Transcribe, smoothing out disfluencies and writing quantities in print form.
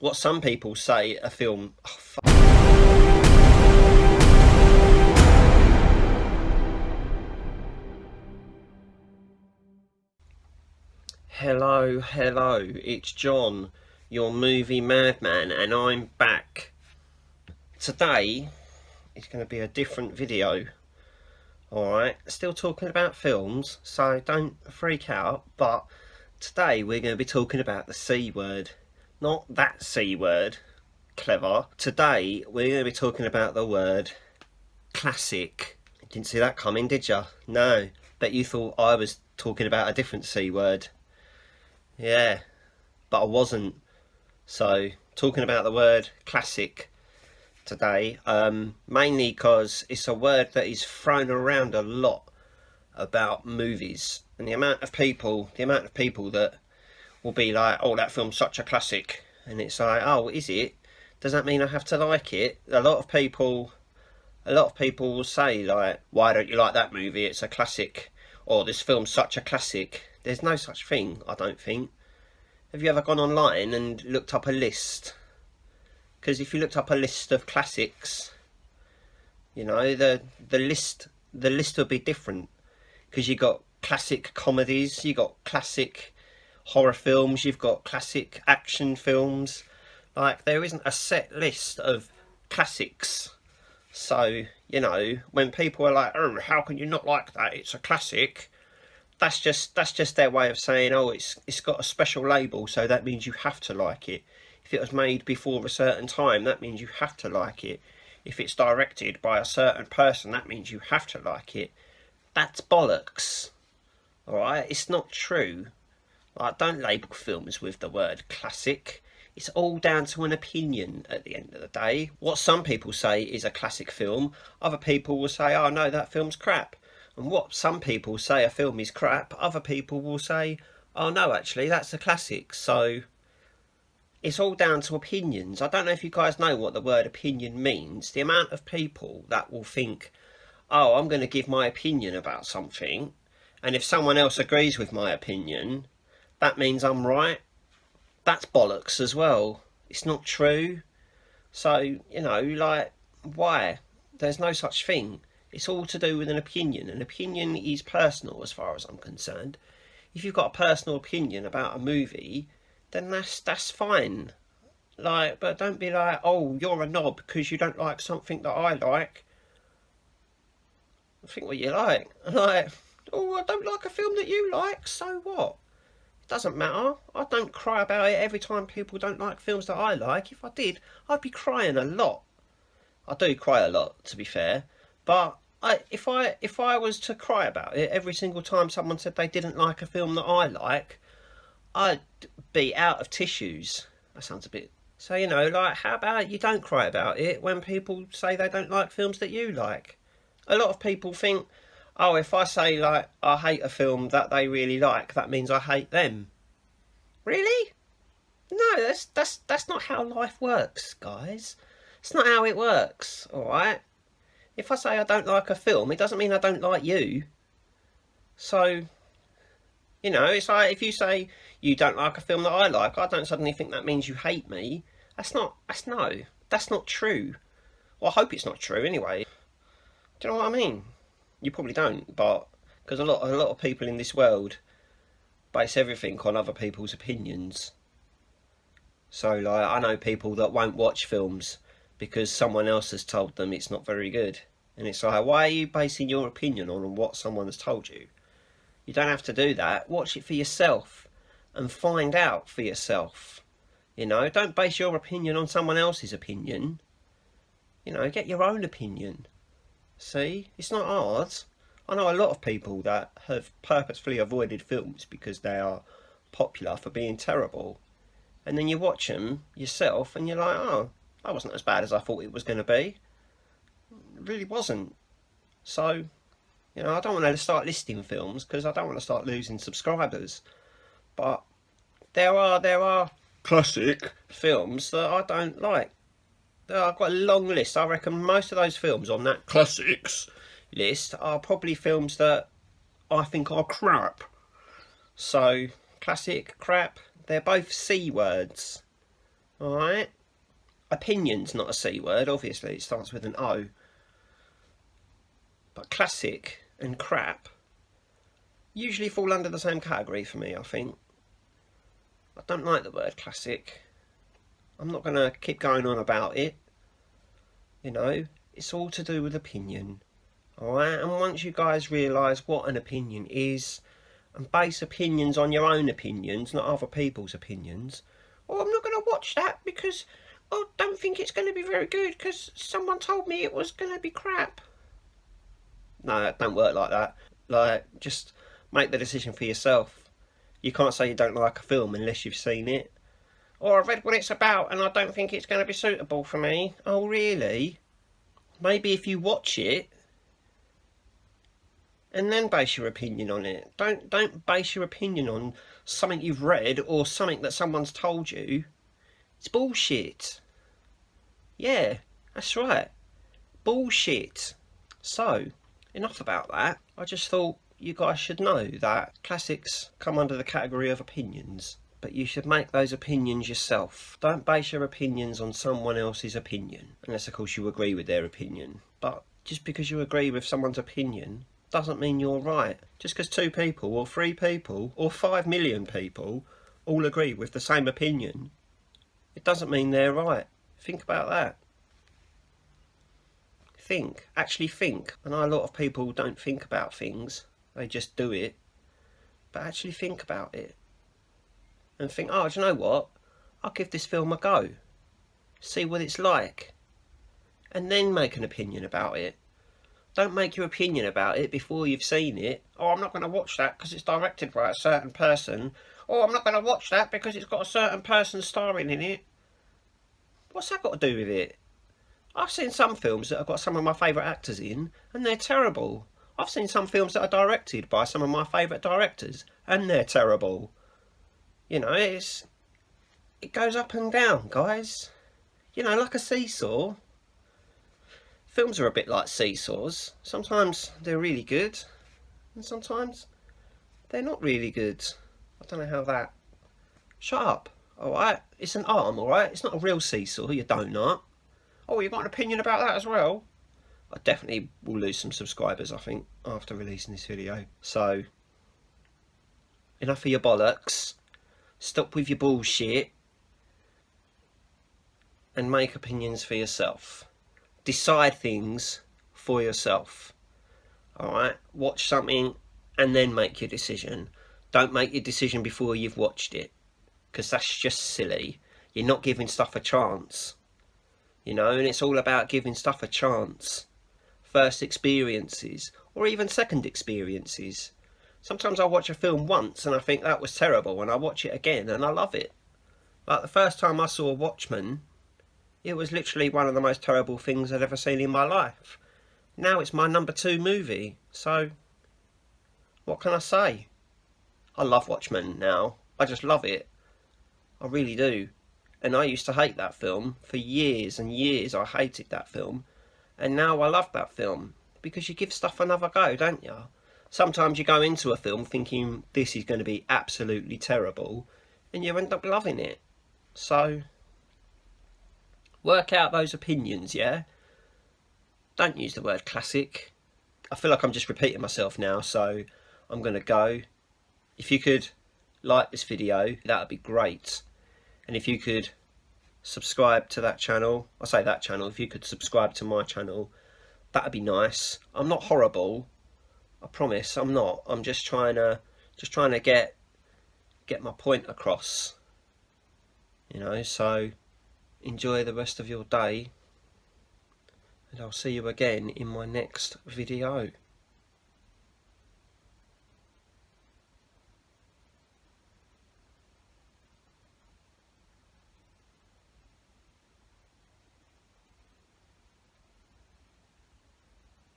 What some people say a film... Hello, it's John, your movie madman, and I'm back. Today, it's going to be a different video. Alright, still talking about films, so don't freak out, but today we're going to be talking about the C word. Not that C word, clever. Today we're going to be talking about the word classic. Didn't see that coming, did you? No, bet you thought I was talking about a different C word. Yeah, but I wasn't. So, talking about the word classic today, mainly because it's a word that is thrown around a lot about movies, and the amount of people that will be like, oh, that film's such a classic, and it's like, oh, is it? Does that mean I have to like it? A lot of people will say, like, why don't you like that movie? It's a classic. Or this film's such a classic. There's no such thing, I don't think. Have you ever gone online and looked up a list? Because if you looked up a list of classics, you know, the list would be different. Because you've got classic comedies, you've got classic horror films, you've got classic action films. Like, there isn't a set list of classics. So, you know, when people are like, oh, how can you not like that? It's a classic. That's just their way of saying, oh, it's got a special label, so that means you have to like it. If it was made before a certain time, that means you have to like it. If it's directed by a certain person, that means you have to like it. That's bollocks. Alright? It's not true. Like, don't label films with the word classic. It's all down to an opinion at the end of the day. What some people say is a classic film, other people will say, oh no, that film's crap. And what some people say a film is crap, other people will say, oh no, actually, that's a classic. So, it's all down to opinions. I don't know if you guys know what the word opinion means. The amount of people that will think, oh, I'm going to give my opinion about something, and if someone else agrees with my opinion, that means I'm right. That's bollocks as well. It's not true. So, you know, like, why? There's no such thing. It's all to do with an opinion. An opinion is personal as far as I'm concerned. If you've got a personal opinion about a movie, then that's fine. Like, but don't be like, oh, you're a knob because you don't like something that I like. I think what you like. Like, oh, I don't like a film that you like, so what? Doesn't matter. I don't cry about it every time people don't like films that I like. If I did, I'd be crying a lot. I do cry a lot, to be fair, but if I was to cry about it every single time someone said they didn't like a film that I like, I'd be out of tissues. That sounds a bit... So, you know, like, how about you don't cry about it when people say they don't like films that you like? A lot of people think, oh, if I say, like, I hate a film that they really like, that means I hate them. Really? No, that's not how life works, guys. It's not how it works, alright? If I say I don't like a film, it doesn't mean I don't like you. So, you know, it's like if you say you don't like a film that I like, I don't suddenly think that means you hate me. That's not true. Well, I hope it's not true anyway. Do you know what I mean? You probably don't, but because a lot of people in this world base everything on other people's opinions. So, like, I know people that won't watch films because someone else has told them it's not very good, and it's like, why are you basing your opinion on what someone has told you? You don't have to do that. Watch it for yourself and find out for yourself. You know, don't base your opinion on someone else's opinion. You know, get your own opinion. See, it's not hard. I know a lot of people that have purposefully avoided films because they are popular for being terrible. And then you watch them yourself and you're like, oh, that wasn't as bad as I thought it was going to be. It really wasn't. So, you know, I don't want to start listing films because I don't want to start losing subscribers. But there are classic films that I don't like. I've got a long list. I reckon most of those films on that classics list are probably films that I think are crap. So, classic, crap, they're both C words. Alright? Opinion's not a C word, obviously, it starts with an O. But classic and crap usually fall under the same category for me, I think. I don't like the word classic. I'm not going to keep going on about it. You know, it's all to do with opinion. Alright, and once you guys realise what an opinion is, and base opinions on your own opinions, not other people's opinions. Oh, I'm not going to watch that because I don't think it's going to be very good because someone told me it was going to be crap. No, it don't work like that. Like, just make the decision for yourself. You can't say you don't like a film unless you've seen it. Or I've read what it's about and I don't think it's going to be suitable for me. Oh, really? Maybe if you watch it, and then base your opinion on it. Don't base your opinion on something you've read or something that someone's told you. It's bullshit. Yeah, that's right. Bullshit. So, enough about that. I just thought you guys should know that classics come under the category of opinions, but you should make those opinions yourself. Don't base your opinions on someone else's opinion, unless of course you agree with their opinion. But just because you agree with someone's opinion doesn't mean you're right. Just because 2 people or 3 people or 5 million people all agree with the same opinion, it doesn't mean they're right. Think about that. Think. Actually think. I know a lot of people don't think about things. They just do it. But actually think about it. And think, oh, do you know what? I'll give this film a go. See what it's like. And then make an opinion about it. Don't make your opinion about it before you've seen it. Oh, I'm not going to watch that because it's directed by a certain person. Oh, I'm not going to watch that because it's got a certain person starring in it. What's that got to do with it? I've seen some films that have got some of my favourite actors in, and they're terrible. I've seen some films that are directed by some of my favourite directors, and they're terrible. You know, it goes up and down, guys. You know, like a seesaw. Films are a bit like seesaws. Sometimes they're really good, and sometimes they're not really good. I don't know how that... Shut up, alright? It's an arm, alright? It's not a real seesaw, you donut. Oh, you got an opinion about that as well? I definitely will lose some subscribers, I think, after releasing this video. So, enough of your bollocks. Stop with your bullshit. And make opinions for yourself. Decide things for yourself. Alright? Watch something and then make your decision. Don't make your decision before you've watched it. Because that's just silly. You're not giving stuff a chance. You know, and it's all about giving stuff a chance. First experiences, or even second experiences. Sometimes I watch a film once and I think that was terrible, and I watch it again and I love it. Like the first time I saw Watchmen, it was literally one of the most terrible things I'd ever seen in my life. Now it's my number 2 movie, so what can I say? I love Watchmen now. I just love it. I really do. And I used to hate that film. For years and years I hated that film. And now I love that film. Because you give stuff another go, don't you? Sometimes you go into a film thinking this is going to be absolutely terrible. And you end up loving it. So, work out those opinions, yeah? Don't use the word classic. I feel like I'm just repeating myself now, so I'm going to go. If you could like this video, that would be great. And if you could subscribe to that channel, I say that channel, if you could subscribe to my channel, that would be nice. I'm not horrible, I promise, I'm not. I'm just trying to get my point across. You know, so enjoy the rest of your day. And I'll see you again in my next video.